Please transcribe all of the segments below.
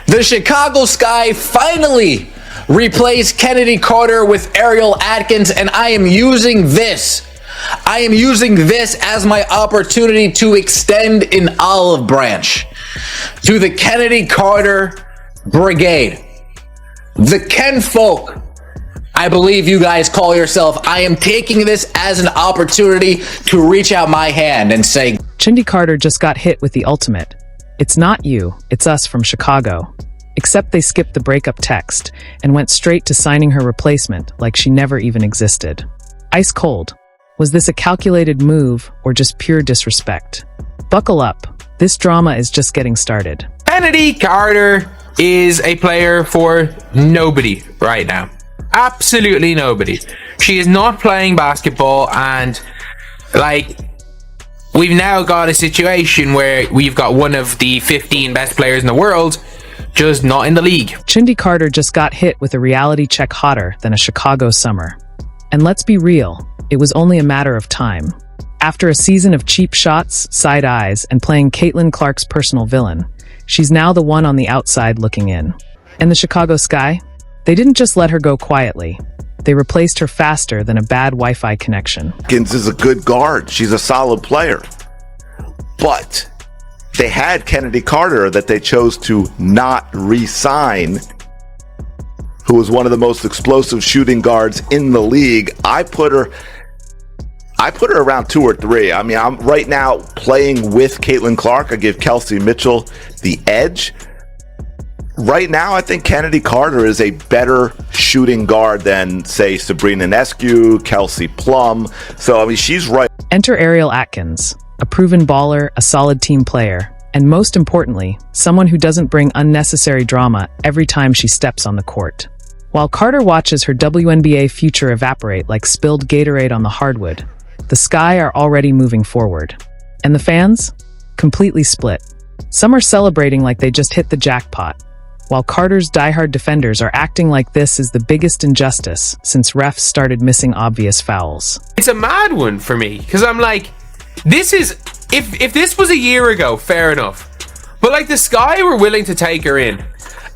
The Chicago Sky finally replaced Chennedy Carter with Ariel Atkins, and I am using this as my opportunity to extend an olive branch to the Chennedy Carter brigade. The Ken folk, I believe you guys call yourself. I am taking this as an opportunity to reach out my hand and say, Chennedy Carter just got hit with the ultimate. It's not you, it's us from Chicago. Except they skipped the breakup text and went straight to signing her replacement like she never even existed. Ice cold. Was this a calculated move or just pure disrespect? Buckle up. This drama is just getting started. Chennedy Carter is a player for nobody right now. Absolutely nobody. She is not playing basketball, and we've now got a situation where we've got one of the 15 best players in the world just not in the league. Chennedy Carter just got hit with a reality check hotter than a Chicago summer. And let's be real, it was only a matter of time. After a season of cheap shots, side eyes, and playing Caitlin Clark's personal villain, she's now the one on the outside looking in. And the Chicago Sky? They didn't just let her go quietly. They replaced her faster than a bad Wi-Fi connection. Atkins is a good guard. She's a solid player. But they had Chennedy Carter that they chose to not re-sign, who was one of the most explosive shooting guards in the league. I put her around 2 or 3. I mean, I'm right now playing with Caitlin Clark. I give Kelsey Mitchell the edge. Right now, I think Chennedy Carter is a better shooting guard than, say, Sabrina Ionescu, Kelsey Plum. So, I mean, she's right. Enter Ariel Atkins, a proven baller, a solid team player, and most importantly, someone who doesn't bring unnecessary drama every time she steps on the court. While Carter watches her WNBA future evaporate like spilled Gatorade on the hardwood, the Sky are already moving forward. And the fans? Completely split. Some are celebrating like they just hit the jackpot, while Carter's diehard defenders are acting like this is the biggest injustice since refs started missing obvious fouls. It's a mad one for me, because I'm like, this is, if this was a year ago, fair enough. But the Sky were willing to take her in.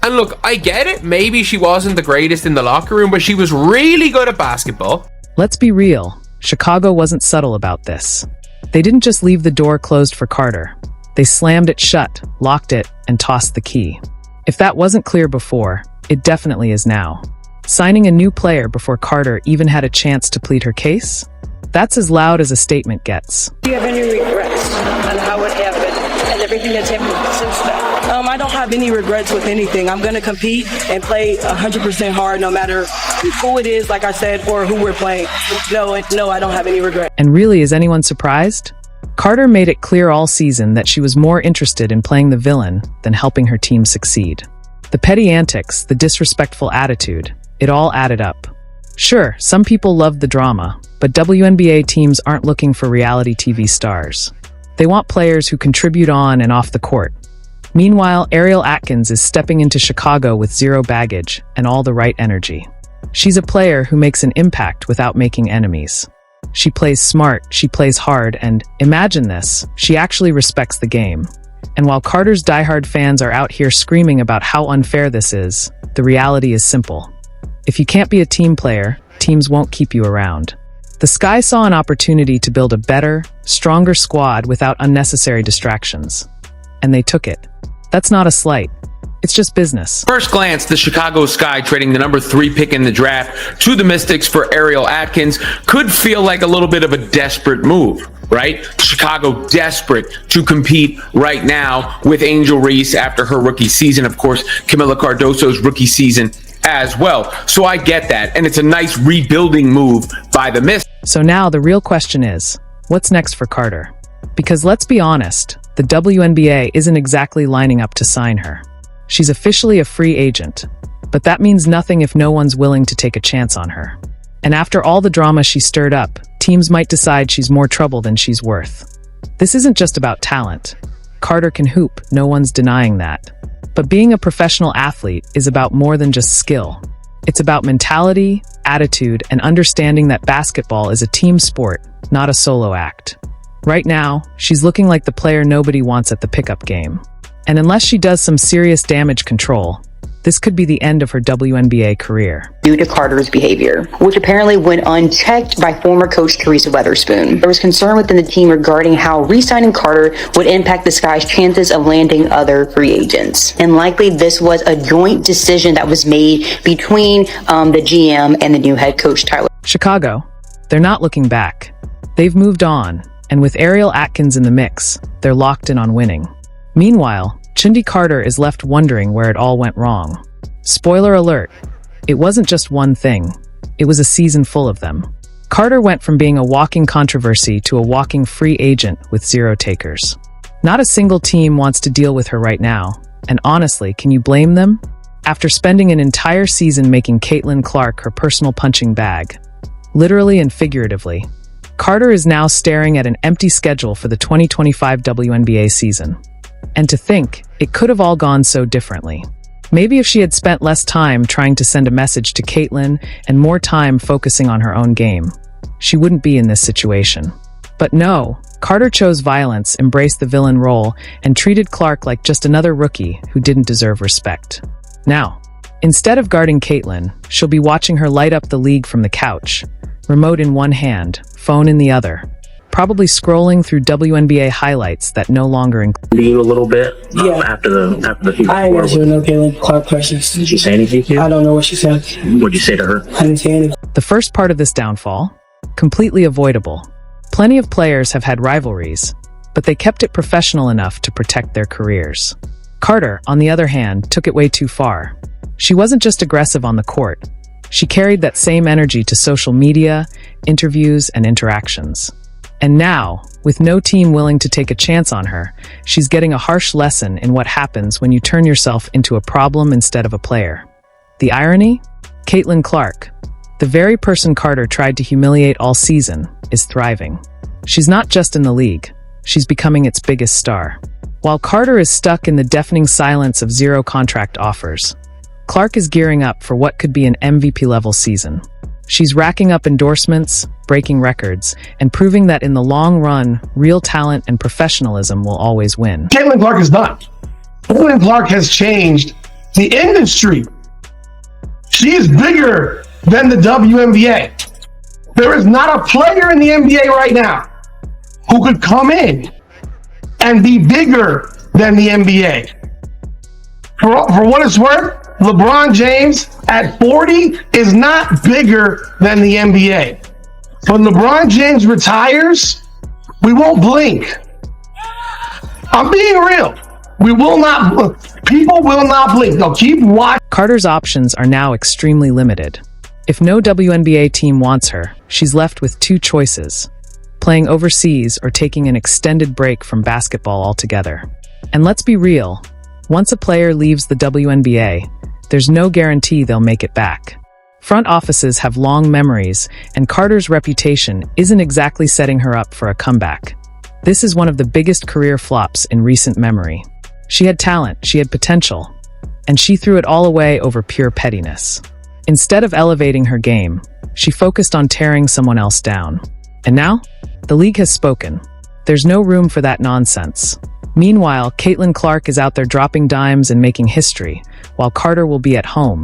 And look, I get it, maybe she wasn't the greatest in the locker room, but she was really good at basketball. Let's be real, Chicago wasn't subtle about this. They didn't just leave the door closed for Carter. They slammed it shut, locked it, and tossed the key. If that wasn't clear before, it definitely is now. Signing a new player before Carter even had a chance to plead her case? That's as loud as a statement gets. Do you have any regrets on how it happened and everything that's happened since then? I don't have any regrets with anything. I'm going to compete and play 100% hard no matter who it is, like I said, or who we're playing. No, I don't have any regrets. And really, is anyone surprised? Carter made it clear all season that she was more interested in playing the villain than helping her team succeed. The petty antics, the disrespectful attitude, it all added up. Sure, some people loved the drama, but WNBA teams aren't looking for reality TV stars. They want players who contribute on and off the court. Meanwhile, Ariel Atkins is stepping into Chicago with zero baggage and all the right energy. She's a player who makes an impact without making enemies. She plays smart, she plays hard, and imagine this, she actually respects the game. And while Carter's diehard fans are out here screaming about how unfair this is, the reality is simple. If you can't be a team player, teams won't keep you around. The Sky saw an opportunity to build a better, stronger squad without unnecessary distractions. And they took it. That's not a slight. It's just business. First glance, the Chicago Sky trading the number 3 pick in the draft to the Mystics for Ariel Atkins could feel like a little bit of a desperate move, right? Chicago desperate to compete right now with Angel Reese after her rookie season. Of course, Camila Cardoso's rookie season as well. So I get that. And it's a nice rebuilding move by the Mystics. So now the real question is, what's next for Carter? Because let's be honest, the WNBA isn't exactly lining up to sign her. She's officially a free agent, but that means nothing if no one's willing to take a chance on her. And after all the drama she stirred up, teams might decide she's more trouble than she's worth. This isn't just about talent. Carter can hoop, no one's denying that. But being a professional athlete is about more than just skill. It's about mentality, attitude, and understanding that basketball is a team sport, not a solo act. Right now, she's looking like the player nobody wants at the pickup game. And unless she does some serious damage control, this could be the end of her WNBA career. Due to Carter's behavior, which apparently went unchecked by former coach Teresa Weatherspoon. There was concern within the team regarding how re-signing Carter would impact the Sky's chances of landing other free agents. And likely this was a joint decision that was made between the GM and the new head coach, Tyler. Chicago, they're not looking back. They've moved on, and with Ariel Atkins in the mix, they're locked in on winning. Meanwhile, Chennedy Carter is left wondering where it all went wrong. Spoiler alert, it wasn't just one thing, it was a season full of them. Carter went from being a walking controversy to a walking free agent with zero takers. Not a single team wants to deal with her right now, and honestly, can you blame them? After spending an entire season making Caitlin Clark her personal punching bag, literally and figuratively, Carter is now staring at an empty schedule for the 2025 WNBA season. And to think, it could have all gone so differently. Maybe if she had spent less time trying to send a message to Caitlin and more time focusing on her own game, she wouldn't be in this situation. But no, Carter chose violence, embraced the villain role, and treated Clark like just another rookie who didn't deserve respect. Now, instead of guarding Caitlin, she'll be watching her light up the league from the couch, remote in one hand, phone in the other, probably scrolling through WNBA highlights that no longer include you a little bit after the FIFA. I ain't answering no Caitlin Clark questions. Did she say anything to you? I don't know what she said. What'd you say to her? I didn't say anything. The first part of this downfall, completely avoidable. Plenty of players have had rivalries, but they kept it professional enough to protect their careers. Carter, on the other hand, took it way too far. She wasn't just aggressive on the court. She carried that same energy to social media, interviews, and interactions. And now, with no team willing to take a chance on her, she's getting a harsh lesson in what happens when you turn yourself into a problem instead of a player. The irony? Caitlin Clark, the very person Carter tried to humiliate all season, is thriving. She's not just in the league, she's becoming its biggest star. While Carter is stuck in the deafening silence of zero contract offers, Clark is gearing up for what could be an MVP-level season. She's racking up endorsements, breaking records, and proving that in the long run, real talent and professionalism will always win. Caitlin Clark is done. Caitlin Clark has changed the industry. She is bigger than the WNBA. There is not a player in the NBA right now who could come in and be bigger than the NBA. For what it's worth, LeBron James at 40 is not bigger than the NBA. When LeBron James retires, we won't blink. I'm being real. People will not blink. They'll keep watching. Carter's options are now extremely limited. If no WNBA team wants her, she's left with two choices: playing overseas or taking an extended break from basketball altogether. And let's be real, once a player leaves the WNBA, there's no guarantee they'll make it back. Front offices have long memories, and Carter's reputation isn't exactly setting her up for a comeback. This is one of the biggest career flops in recent memory. She had talent, she had potential, and she threw it all away over pure pettiness. Instead of elevating her game, she focused on tearing someone else down. And now, the league has spoken. There's no room for that nonsense. Meanwhile, Caitlin Clark is out there dropping dimes and making history, while Carter will be at home,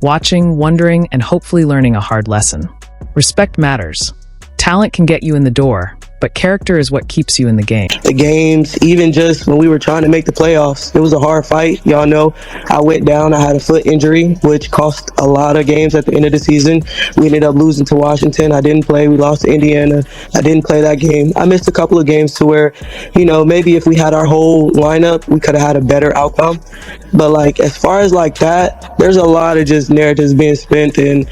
watching, wondering, and hopefully learning a hard lesson. Respect matters. Talent can get you in the door, but character is what keeps you in the game. The games, even just when we were trying to make the playoffs, it was a hard fight. Y'all know I went down, I had a foot injury, which cost a lot of games at the end of the season. We ended up losing to Washington. I didn't play. We lost to Indiana. I didn't play that game. I missed a couple of games to where, maybe if we had our whole lineup, we could have had a better outcome. But as far as that, there's a lot of just narratives being spent, and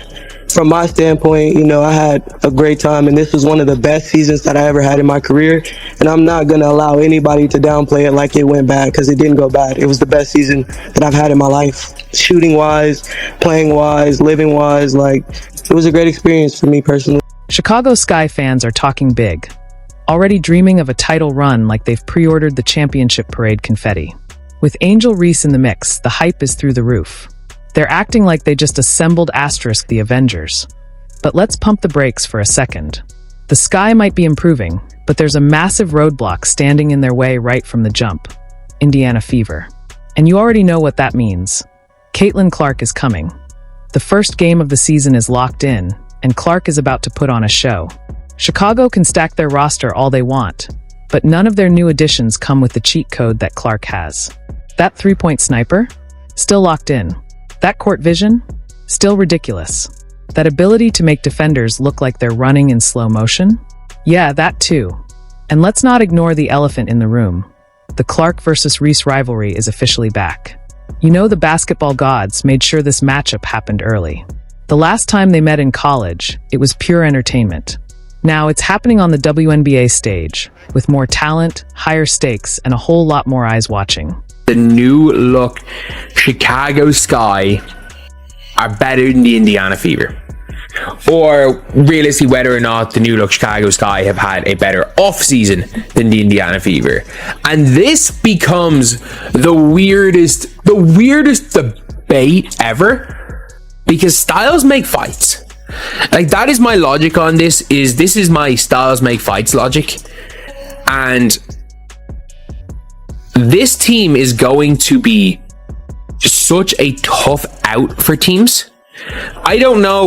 from my standpoint, I had a great time, and this was one of the best seasons that I ever had in my career. And I'm not going to allow anybody to downplay it like it went bad, because it didn't go bad. It was the best season that I've had in my life. Shooting wise, playing wise, living wise, it was a great experience for me personally. Chicago Sky fans are talking big, already dreaming of a title run like they've pre-ordered the championship parade confetti. With Angel Reese in the mix, the hype is through the roof. They're acting like they just assembled * the Avengers. But let's pump the brakes for a second. The Sky might be improving, but there's a massive roadblock standing in their way right from the jump: Indiana fever. And you already know what that means. Caitlin Clark is coming. The first game of the season is locked in, and Clark is about to put on a show. Chicago can stack their roster all they want, but none of their new additions come with the cheat code that Clark has. That three-point sniper? Still locked in. That court vision? Still ridiculous. That ability to make defenders look like they're running in slow motion? Yeah, that too. And let's not ignore the elephant in the room. The Clark versus Reese rivalry is officially back. You know, the basketball gods made sure this matchup happened early. The last time they met in college, it was pure entertainment. Now it's happening on the WNBA stage, with more talent, higher stakes, and a whole lot more eyes watching. The new look Chicago Sky are better than the Indiana Fever. Or realistically, whether or not the new look Chicago Sky have had a better off-season than the Indiana Fever. And this becomes the weirdest debate ever, because styles make fights. Like, that is my logic on this. This is my styles make fights logic. And this team is going to be such a tough out for teams. I don't know